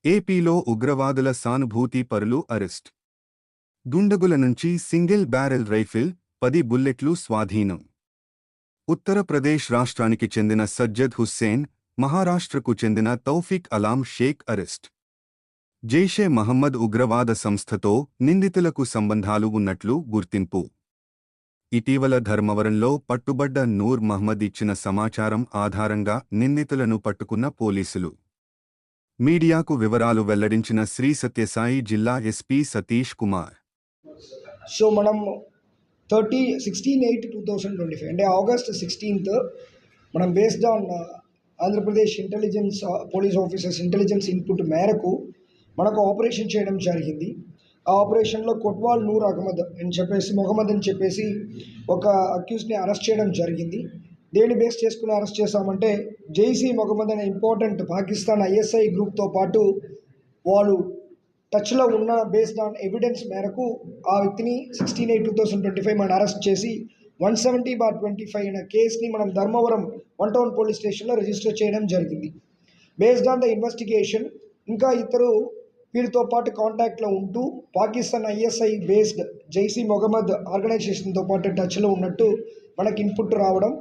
ఏపీలో ఉగ్రవాదుల సానుభూతి పరులు అరెస్ట్. దుండగుల నుంచి సింగిల్ బ్యారెల్ రైఫిల్ 10 బుల్లెట్లు స్వాధీనం. ఉత్తరప్రదేశ్ రాష్ట్రానికి చెందిన సజ్జద్ హుస్సేన్, మహారాష్ట్రకు చెందిన తౌఫిక్ అలాం షేక్ అరెస్ట్. జైషే మహమ్మద్ ఉగ్రవాద సంస్థతో నిందితులకు సంబంధాలు ఉన్నట్లు గుర్తింపు. ఇటీవల ధర్మవరంలో పట్టుబడ్డ నూర్ మహ్మద్ ఇచ్చిన సమాచారం ఆధారంగా నిందితులను పట్టుకున్న పోలీసులు. మీడియాకు వివరాలు వెల్లడించిన శ్రీ సత్యసాయి జిల్లా ఎస్పీ సతీష్ కుమార్. సో మనం 16/8/2025 అంటే ఆగస్ట్ 16th మనం based on Andhra Pradesh intelligence police officers intelligence input మేరకు మనకు ఆపరేషన్ చేయడం జరిగింది. ఆ ఆపరేషన్లో కొట్వాల్ నూర్ అహ్మద్ మొహమ్మద్ అని చెప్పేసి ఒక అక్యూజ్ని అరెస్ట్ చేయడం జరిగింది. దేన్ని బేస్ చేసుకుని అరెస్ట్ చేశామంటే జైషీ మొహమ్మద్ అనే ఇంపార్టెంట్ పాకిస్తాన్ ISI గ్రూప్తో పాటు వాళ్ళు టచ్లో ఉన్న బేస్డ్ ఆన్ ఎవిడెన్స్ మేరకు ఆ వ్యక్తిని 16/8/2025 మనం అరెస్ట్ చేసి 170/25 అనే కేసుని మనం ధర్మవరం 1 టౌన్ పోలీస్ స్టేషన్లో రిజిస్టర్ చేయడం జరిగింది. బేస్డ్ ఆన్ ద ఇన్వెస్టిగేషన్ ఇంకా ఇద్దరు వీరితో పాటు కాంటాక్ట్లో ఉంటూ పాకిస్తాన్ ISI బేస్డ్ జైషీ మొహమ్మద్ ఆర్గనైజేషన్తో పాటు టచ్లో ఉన్నట్టు మనకి ఇన్పుట్ రావడం,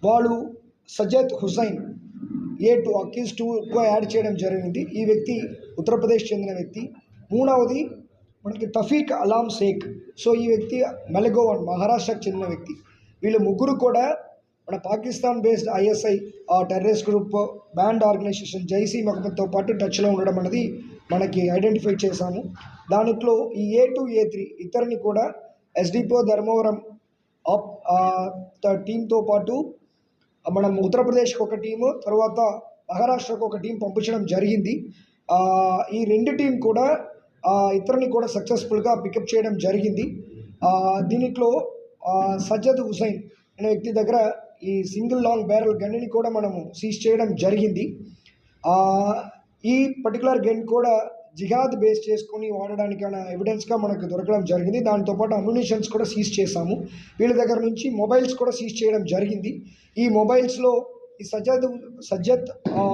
వాళ్ళు సజ్జద్ హుస్సేన్ A2 అక్యూజ్ 2గా యాడ్ చేయడం జరిగింది. ఈ వ్యక్తి ఉత్తరప్రదేశ్ చెందిన వ్యక్తి. మూడవది మనకి తఫీక్ అలాం షేక్. సో ఈ వ్యక్తి మెలగోవన్ మహారాష్ట్రకు చెందిన వ్యక్తి. వీళ్ళు ముగ్గురు కూడా మన Pakistan based ISI terrorist group banned organization Jaish మొహమ్మద్తో పాటు టచ్లో ఉండడం అనేది మనకి ఐడెంటిఫై చేశాము. దాంట్లో ఈ A2 A3 ఇద్దరిని కూడా SDPO ధర్మవరం టీంతో పాటు మనం ఉత్తరప్రదేశ్కి ఒక టీము, తర్వాత మహారాష్ట్రకు ఒక టీం పంపించడం జరిగింది. ఈ రెండు టీం కూడా ఇద్దరిని కూడా సక్సెస్ఫుల్గా పికప్ చేయడం జరిగింది. దీంట్లో సజ్జద్ హుస్సేన్ అనే వ్యక్తి దగ్గర ఈ సింగిల్ లాంగ్ బ్యారెల్ గన్ని కూడా మనము సీజ్ చేయడం జరిగింది. ఈ పర్టికులర్ గన్ కూడా జిహాద్ బేస్ చేసుకొని వాడడానికైన ఎవిడెన్స్గా మనకు దొరకడం జరిగింది. దాంతోపాటు అమ్యునిషన్స్ కూడా సీజ్ చేశాము. వీళ్ళ దగ్గర నుంచి మొబైల్స్ కూడా సీజ్ చేయడం జరిగింది. ఈ మొబైల్స్లో ఈ సజ్జద్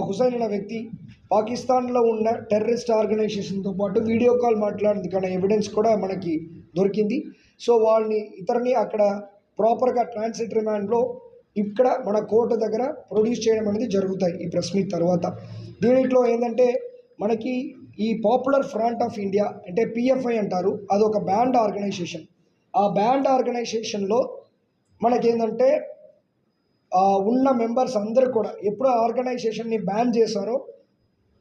హుస్సేన్ అనే వ్యక్తి పాకిస్తాన్లో ఉన్న టెర్రరిస్ట్ ఆర్గనైజేషన్తో పాటు వీడియో కాల్ మాట్లాడేందుకైన ఎవిడెన్స్ కూడా మనకి దొరికింది. సో ఇతరుని అక్కడ ప్రాపర్గా ట్రాన్సిట్ రిమాండ్లో ఇక్కడ మన కోర్టు దగ్గర ప్రొడ్యూస్ చేయడం అనేది జరుగుతాయి ఈ ప్రెస్ మీట్ తర్వాత. దీంట్లో ఏంటంటే మనకి ఈ పాపులర్ ఫ్రంట్ ఆఫ్ ఇండియా అంటే PFI అంటారు, అదొక బ్యాండ్ ఆర్గనైజేషన్. ఆ బ్యాండ్ ఆర్గనైజేషన్లో మనకేంటంటే ఉన్న మెంబర్స్ అందరూ కూడా ఎప్పుడు ఆర్గనైజేషన్ని బ్యాన్ చేశారో,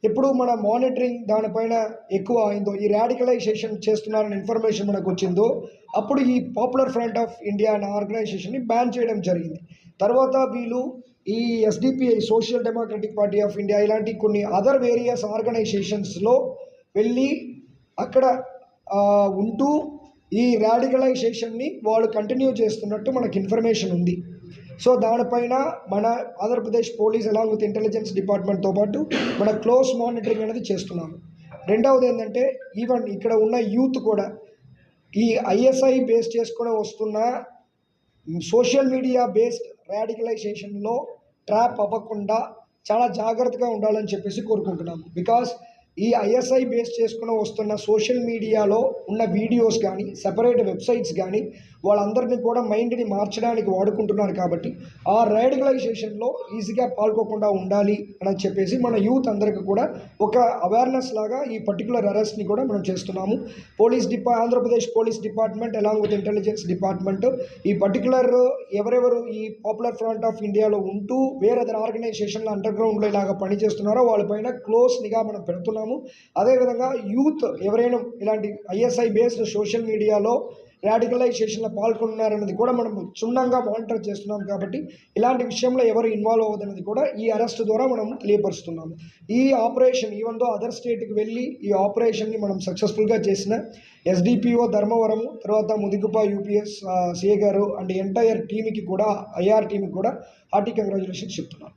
ఎప్పుడు మన మానిటరింగ్ దానిపైన ఎక్కువ అయిందో, ఈ రాడికలైజేషన్ చేస్తున్నారని ఇన్ఫర్మేషన్ మనకు వచ్చిందో, అప్పుడు ఈ పాపులర్ ఫ్రంట్ ఆఫ్ ఇండియా అనే ఆర్గనైజేషన్ని బ్యాన్ చేయడం జరిగింది. తర్వాత వీళ్ళు ఈ SDPI social democratic party of India ఇలాంటి కొన్ని అదర్ వేరియస్ ఆర్గనైజేషన్స్లో వెళ్ళి అక్కడ ఉంటూ ఈ రాడికలైజేషన్ని వాళ్ళు కంటిన్యూ చేస్తున్నట్టు మనకు ఇన్ఫర్మేషన్ ఉంది. సో దానిపైన మన Andhra Pradesh police along with intelligence డిపార్ట్మెంట్తో పాటు మన క్లోజ్ మానిటరింగ్ అనేది చేస్తున్నాము. రెండవది ఏంటంటే ఈవెన్ ఇక్కడ ఉన్న యూత్ కూడా ఈ ISI బేస్ చేసుకుని వస్తున్న సోషల్ మీడియా బేస్డ్ రాడికలైజేషన్లో ట్రాప్ అవ్వకుండా చాలా జాగ్రత్తగా ఉండాలని చెప్పేసి కోరుకుంటున్నాము. బికాస్ ఈ ISI బేస్ చేసుకుని వస్తున్న సోషల్ మీడియాలో ఉన్న వీడియోస్ కానీ సెపరేట్ వెబ్సైట్స్ కానీ వాళ్ళందరినీ కూడా మైండ్ని మార్చడానికి వాడుకుంటున్నారు. కాబట్టి ఆ రాడికలైజేషన్లో ఈజీగా పాల్గొకుండా ఉండాలి అని చెప్పేసి మన యూత్ అందరికీ కూడా ఒక అవేర్నెస్ లాగా ఈ పర్టికులర్ అరెస్ట్ని కూడా మనం చేస్తున్నాము. Andhra Pradesh police department along with intelligence department ఈ పర్టికులర్ ఎవరెవరు ఈ పాపులర్ ఫ్రంట్ ఆఫ్ ఇండియాలో ఉంటూ వేరే ఆర్గనైజేషన్లో అండర్గ్రౌండ్లో ఇలాగా పనిచేస్తున్నారో వాళ్ళపైన క్లోజ్ నిఘా మనం పెడుతున్నాము. అదేవిధంగా యూత్ ఎవరైనా ఇలాంటి ISI బేస్డ్ సోషల్ మీడియాలో రాడికలైజేషన్లో పాల్గొన్నారనేది కూడా మనం క్షుణ్ణంగా మానిటర్ చేస్తున్నాం. కాబట్టి ఇలాంటి విషయంలో ఎవరు ఇన్వాల్వ్ అవ్వదనేది కూడా ఈ అరెస్ట్ ద్వారా మనం తెలియపరుస్తున్నాము. ఈ ఆపరేషన్ ఈవెన్ దో అదర్ స్టేట్కి వెళ్ళి ఈ ఆపరేషన్ని మనం సక్సెస్ఫుల్గా చేసిన SDPO ధర్మవరము, తర్వాత ముదిగుప UPS CA గారు అండ్ ఎంటైర్ టీమ్కి కూడా IR టీమ్కి కూడా హార్టీ కంగ్రాచులేషన్స్ చెప్తున్నాను.